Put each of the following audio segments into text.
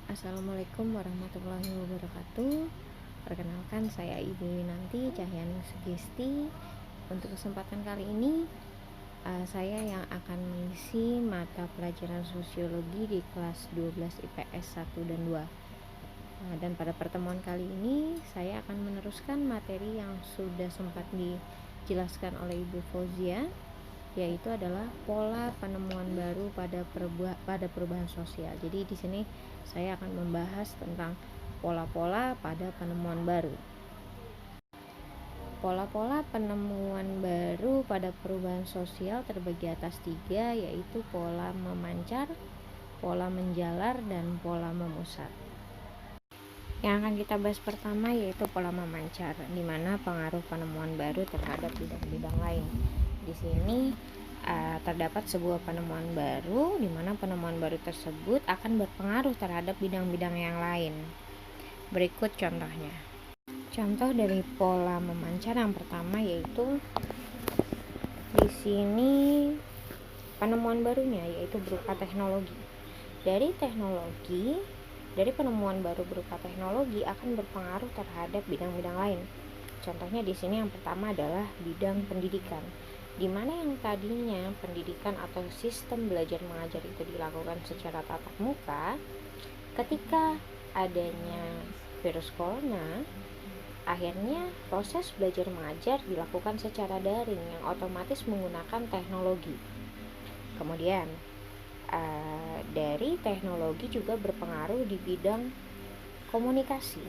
Assalamualaikum warahmatullahi wabarakatuh. Perkenalkan, saya Ibu Winanti Cahyani Sugesti. Untuk kesempatan kali ini saya yang akan mengisi mata pelajaran sosiologi di kelas 12 IPS 1 dan 2. Dan pada pertemuan kali ini saya akan meneruskan materi yang sudah sempat dijelaskan oleh Ibu Fauzia, yaitu adalah pola penemuan baru pada perubahan sosial. Jadi di sini saya akan membahas tentang pola-pola pada penemuan baru. Pola-pola penemuan baru pada perubahan sosial terbagi atas 3, yaitu pola memancar, pola menjalar, dan pola memusat. Yang akan kita bahas pertama yaitu pola memancar, di mana pengaruh penemuan baru terhadap bidang-bidang lain. Di sini terdapat sebuah penemuan baru, di mana penemuan baru tersebut akan berpengaruh terhadap bidang-bidang yang lain. Berikut contohnya. Contoh dari pola memancar yang pertama yaitu di sini penemuan barunya yaitu berupa teknologi. Dari penemuan baru berupa teknologi akan berpengaruh terhadap bidang-bidang lain. Contohnya di sini yang pertama adalah bidang pendidikan, di mana yang tadinya pendidikan atau sistem belajar mengajar itu dilakukan secara tatap muka, ketika adanya virus corona, akhirnya proses belajar mengajar dilakukan secara daring yang otomatis menggunakan teknologi. Kemudian dari teknologi juga berpengaruh di bidang komunikasi,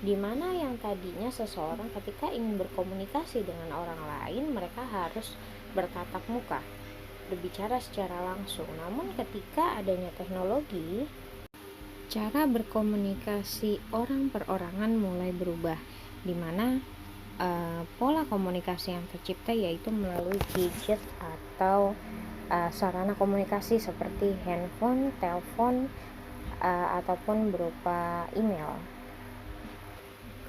di mana yang tadinya seseorang ketika ingin berkomunikasi dengan orang lain mereka harus bertatap muka, berbicara secara langsung. Namun ketika adanya teknologi, cara berkomunikasi orang perorangan mulai berubah, di mana pola komunikasi yang tercipta yaitu melalui gadget atau sarana komunikasi seperti handphone, telepon, ataupun berupa email.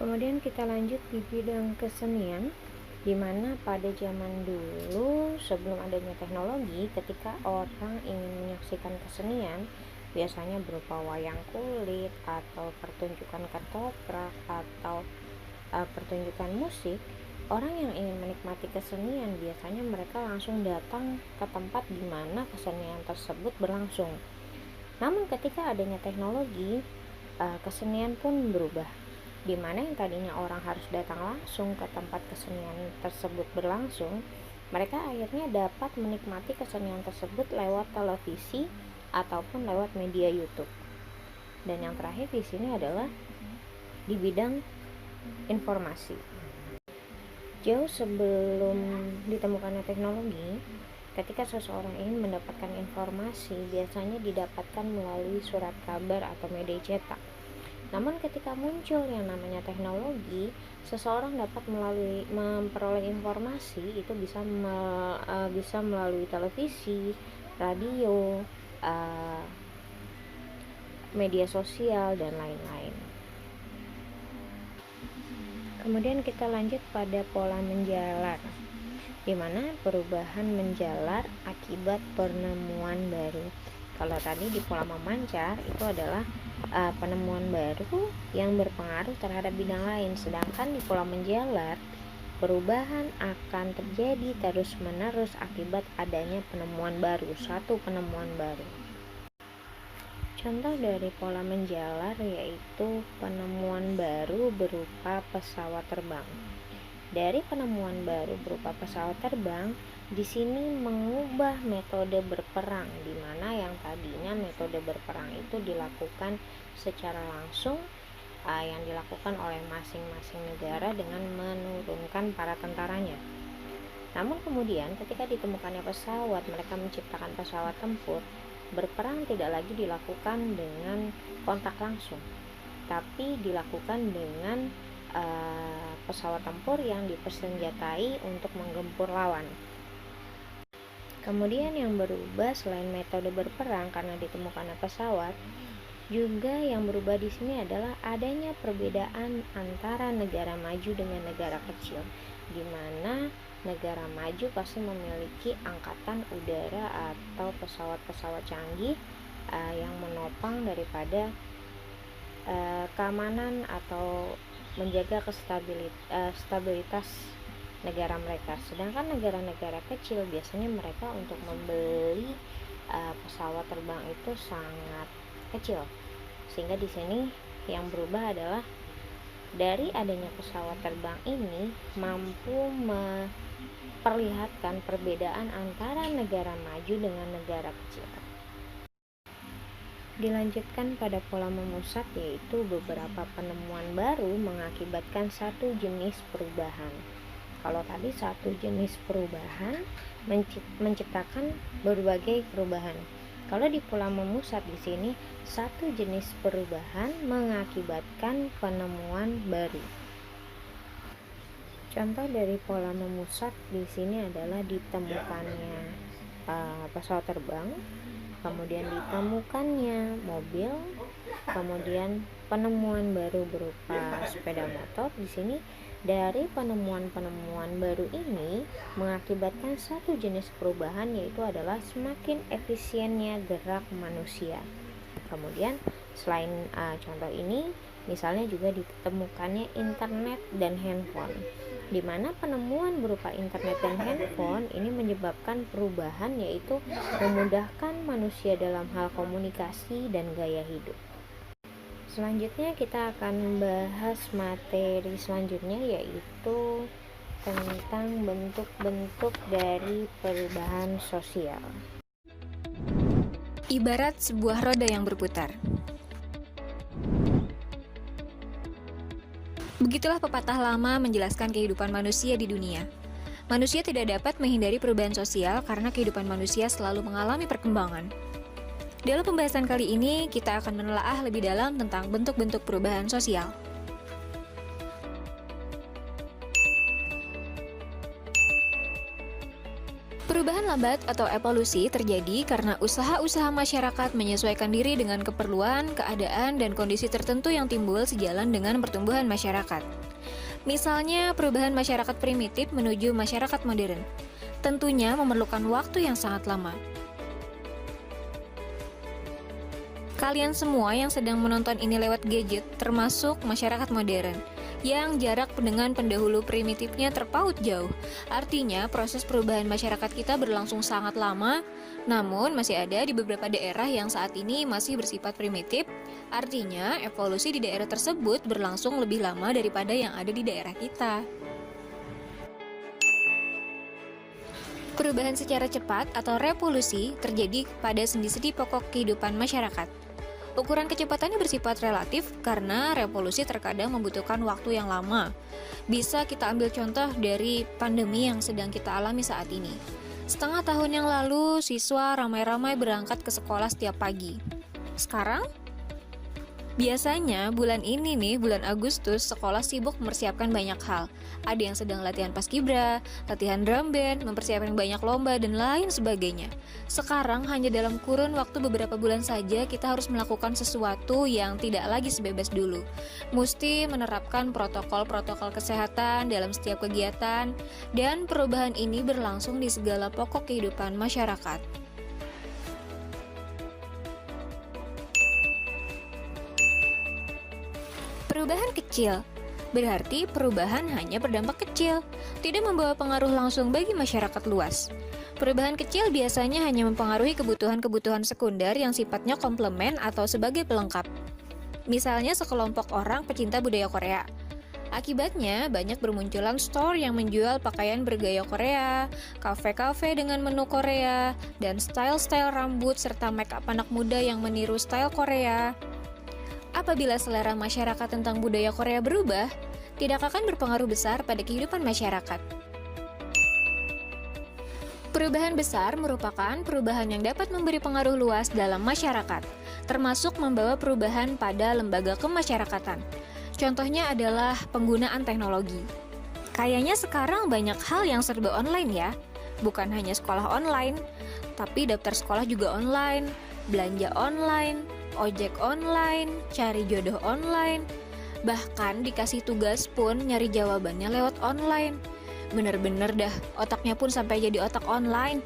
Kemudian kita lanjut di bidang kesenian, di mana pada zaman dulu sebelum adanya teknologi, ketika orang ingin menyaksikan kesenian, biasanya berupa wayang kulit atau pertunjukan ketoprak atau pertunjukan musik. Orang yang ingin menikmati kesenian biasanya mereka langsung datang ke tempat di mana kesenian tersebut berlangsung. Namun ketika adanya teknologi, kesenian pun berubah, di mana yang tadinya orang harus datang langsung ke tempat kesenian tersebut berlangsung, mereka akhirnya dapat menikmati kesenian tersebut lewat televisi ataupun lewat media YouTube. Dan yang terakhir di sini adalah di bidang informasi. Jauh sebelum ditemukannya teknologi, ketika seseorang ingin mendapatkan informasi, biasanya didapatkan melalui surat kabar atau media cetak. Namun ketika muncul yang namanya teknologi, seseorang dapat memperoleh informasi itu bisa melalui televisi, radio, media sosial, dan lain-lain. Kemudian kita lanjut pada pola menjalar, di mana perubahan menjalar akibat penemuan baru. Kalau tadi di pola memancar itu adalah penemuan baru yang berpengaruh terhadap bidang lain, sedangkan di pola menjalar perubahan akan terjadi terus-menerus akibat adanya suatu penemuan baru. Contoh dari pola menjalar yaitu penemuan baru berupa pesawat terbang. Dari penemuan baru berupa pesawat terbang, di sini mengubah metode berperang, di mana yang tadinya metode berperang itu dilakukan secara langsung, yang dilakukan oleh masing-masing negara dengan menurunkan para tentaranya. Namun kemudian ketika ditemukannya pesawat, mereka menciptakan pesawat tempur. Berperang tidak lagi dilakukan dengan kontak langsung, tapi dilakukan dengan pesawat tempur yang dipersenjatai untuk menggempur lawan. Kemudian yang berubah selain metode berperang karena ditemukannya pesawat, juga yang berubah di sini adalah adanya perbedaan antara negara maju dengan negara kecil, di mana negara maju pasti memiliki angkatan udara atau pesawat-pesawat canggih yang menopang daripada keamanan atau menjaga stabilitas negara mereka. Sedangkan negara-negara kecil biasanya mereka untuk membeli pesawat terbang itu sangat kecil, sehingga di sini yang berubah adalah dari adanya pesawat terbang ini mampu memperlihatkan perbedaan antara negara maju dengan negara kecil. Dilanjutkan pada pola memusat, yaitu beberapa penemuan baru mengakibatkan satu jenis perubahan. Kalau tadi satu jenis perubahan menciptakan berbagai perubahan. Kalau di pola memusat di sini satu jenis perubahan mengakibatkan penemuan baru. Contoh dari pola memusat di sini adalah ditemukannya pesawat terbang, kemudian ditemukannya mobil, kemudian penemuan baru berupa sepeda motor. Di sini dari penemuan-penemuan baru ini mengakibatkan satu jenis perubahan, yaitu adalah semakin efisiennya gerak manusia. Kemudian selain contoh ini, misalnya juga ditemukannya internet dan handphone, di mana penemuan berupa internet dan handphone ini menyebabkan perubahan, yaitu memudahkan manusia dalam hal komunikasi dan gaya hidup. Selanjutnya kita akan membahas materi selanjutnya, yaitu tentang bentuk-bentuk dari perubahan sosial. Ibarat sebuah roda yang berputar. Begitulah pepatah lama menjelaskan kehidupan manusia di dunia. Manusia tidak dapat menghindari perubahan sosial karena kehidupan manusia selalu mengalami perkembangan. Dalam pembahasan kali ini, kita akan menelaah lebih dalam tentang bentuk-bentuk perubahan sosial. Perubahan lambat atau evolusi terjadi karena usaha-usaha masyarakat menyesuaikan diri dengan keperluan, keadaan, dan kondisi tertentu yang timbul sejalan dengan pertumbuhan masyarakat. Misalnya, perubahan masyarakat primitif menuju masyarakat modern. Tentunya memerlukan waktu yang sangat lama. Kalian semua yang sedang menonton ini lewat gadget, termasuk masyarakat modern, yang jarak dengan pendahulu primitifnya terpaut jauh. Artinya, proses perubahan masyarakat kita berlangsung sangat lama, namun masih ada di beberapa daerah yang saat ini masih bersifat primitif. Artinya, evolusi di daerah tersebut berlangsung lebih lama daripada yang ada di daerah kita. Perubahan secara cepat atau revolusi terjadi pada sendi-sendi pokok kehidupan masyarakat. Ukuran kecepatannya bersifat relatif karena revolusi terkadang membutuhkan waktu yang lama. Bisa kita ambil contoh dari pandemi yang sedang kita alami saat ini. Setengah tahun yang lalu, siswa ramai-ramai berangkat ke sekolah setiap pagi. Sekarang, biasanya bulan ini bulan Agustus, sekolah sibuk mempersiapkan banyak hal. Ada yang sedang latihan paskibra, latihan drum band, mempersiapkan banyak lomba, dan lain sebagainya. Sekarang hanya dalam kurun waktu beberapa bulan saja kita harus melakukan sesuatu yang tidak lagi sebebas dulu. Mesti menerapkan protokol-protokol kesehatan dalam setiap kegiatan, dan perubahan ini berlangsung di segala pokok kehidupan masyarakat. Perubahan kecil berarti perubahan hanya berdampak kecil, tidak membawa pengaruh langsung bagi masyarakat luas. Perubahan kecil biasanya hanya mempengaruhi kebutuhan-kebutuhan sekunder yang sifatnya komplement atau sebagai pelengkap. Misalnya sekelompok orang pecinta budaya Korea. Akibatnya, banyak bermunculan store yang menjual pakaian bergaya Korea, kafe-kafe dengan menu Korea, dan style-style rambut serta make-up anak muda yang meniru style Korea. Apabila selera masyarakat tentang budaya Korea berubah, tidak akan berpengaruh besar pada kehidupan masyarakat. Perubahan besar merupakan perubahan yang dapat memberi pengaruh luas dalam masyarakat, termasuk membawa perubahan pada lembaga kemasyarakatan. Contohnya adalah penggunaan teknologi. Kayaknya sekarang banyak hal yang serba online ya, bukan hanya sekolah online, tapi daftar sekolah juga online, belanja online, ojek online, cari jodoh online, bahkan dikasih tugas pun nyari jawabannya lewat online. Bener-bener dah, otaknya pun sampai jadi otak online.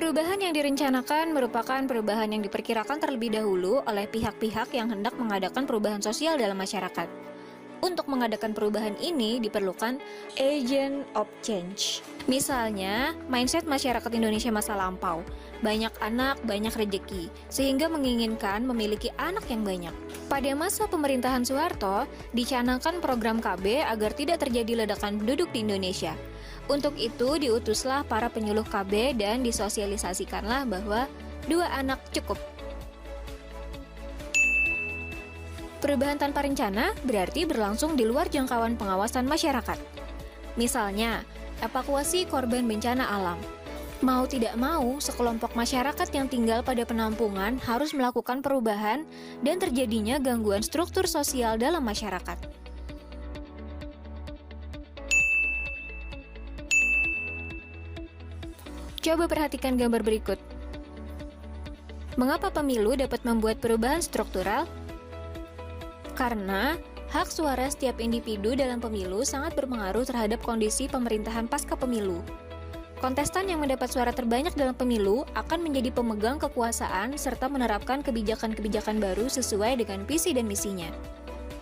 Perubahan yang direncanakan merupakan perubahan yang diperkirakan terlebih dahulu oleh pihak-pihak yang hendak mengadakan perubahan sosial dalam masyarakat. Untuk mengadakan perubahan ini diperlukan agent of change. Misalnya, mindset masyarakat Indonesia masa lampau, banyak anak, banyak rejeki, sehingga menginginkan memiliki anak yang banyak. Pada masa pemerintahan Soeharto, dicanangkan program KB agar tidak terjadi ledakan penduduk di Indonesia. Untuk itu diutuslah para penyuluh KB dan disosialisasikanlah bahwa 2 anak cukup. Perubahan tanpa rencana berarti berlangsung di luar jangkauan pengawasan masyarakat. Misalnya, evakuasi korban bencana alam. Mau tidak mau, sekelompok masyarakat yang tinggal pada penampungan harus melakukan perubahan dan terjadinya gangguan struktur sosial dalam masyarakat. Coba perhatikan gambar berikut. Mengapa pemilu dapat membuat perubahan struktural? Karena hak suara setiap individu dalam pemilu sangat berpengaruh terhadap kondisi pemerintahan pasca pemilu. Kontestan yang mendapat suara terbanyak dalam pemilu akan menjadi pemegang kekuasaan serta menerapkan kebijakan-kebijakan baru sesuai dengan visi dan misinya.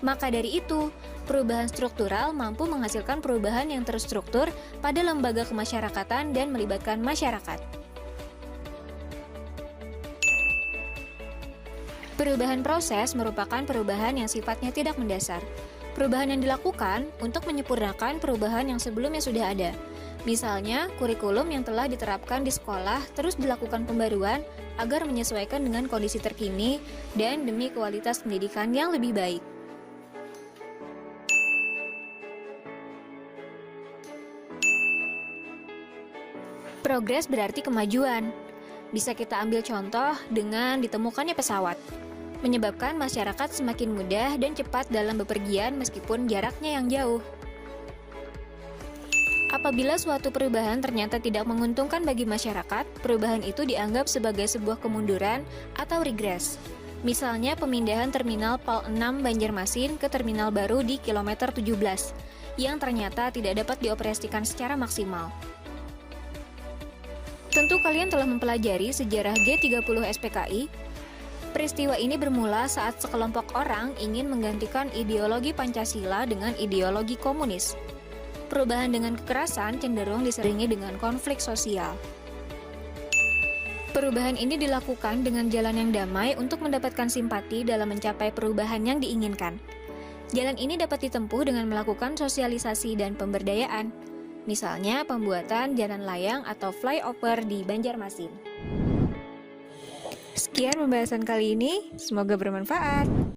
Maka dari itu, perubahan struktural mampu menghasilkan perubahan yang terstruktur pada lembaga kemasyarakatan dan melibatkan masyarakat. Perubahan proses merupakan perubahan yang sifatnya tidak mendasar. Perubahan yang dilakukan untuk menyempurnakan perubahan yang sebelumnya sudah ada. Misalnya, kurikulum yang telah diterapkan di sekolah terus dilakukan pembaruan agar menyesuaikan dengan kondisi terkini dan demi kualitas pendidikan yang lebih baik. Progres berarti kemajuan. Bisa kita ambil contoh dengan ditemukannya pesawat, menyebabkan masyarakat semakin mudah dan cepat dalam bepergian meskipun jaraknya yang jauh. Apabila suatu perubahan ternyata tidak menguntungkan bagi masyarakat, perubahan itu dianggap sebagai sebuah kemunduran atau regres. Misalnya pemindahan terminal PAL 6 Banjarmasin ke terminal baru di kilometer 17, yang ternyata tidak dapat dioperasikan secara maksimal. Tentu kalian telah mempelajari sejarah G30 SPKI. Peristiwa ini bermula saat sekelompok orang ingin menggantikan ideologi Pancasila dengan ideologi komunis. Perubahan dengan kekerasan cenderung diselingi dengan konflik sosial. Perubahan ini dilakukan dengan jalan yang damai untuk mendapatkan simpati dalam mencapai perubahan yang diinginkan. Jalan ini dapat ditempuh dengan melakukan sosialisasi dan pemberdayaan. Misalnya pembuatan jalan layang atau flyover di Banjarmasin. Sekian pembahasan kali ini, semoga bermanfaat.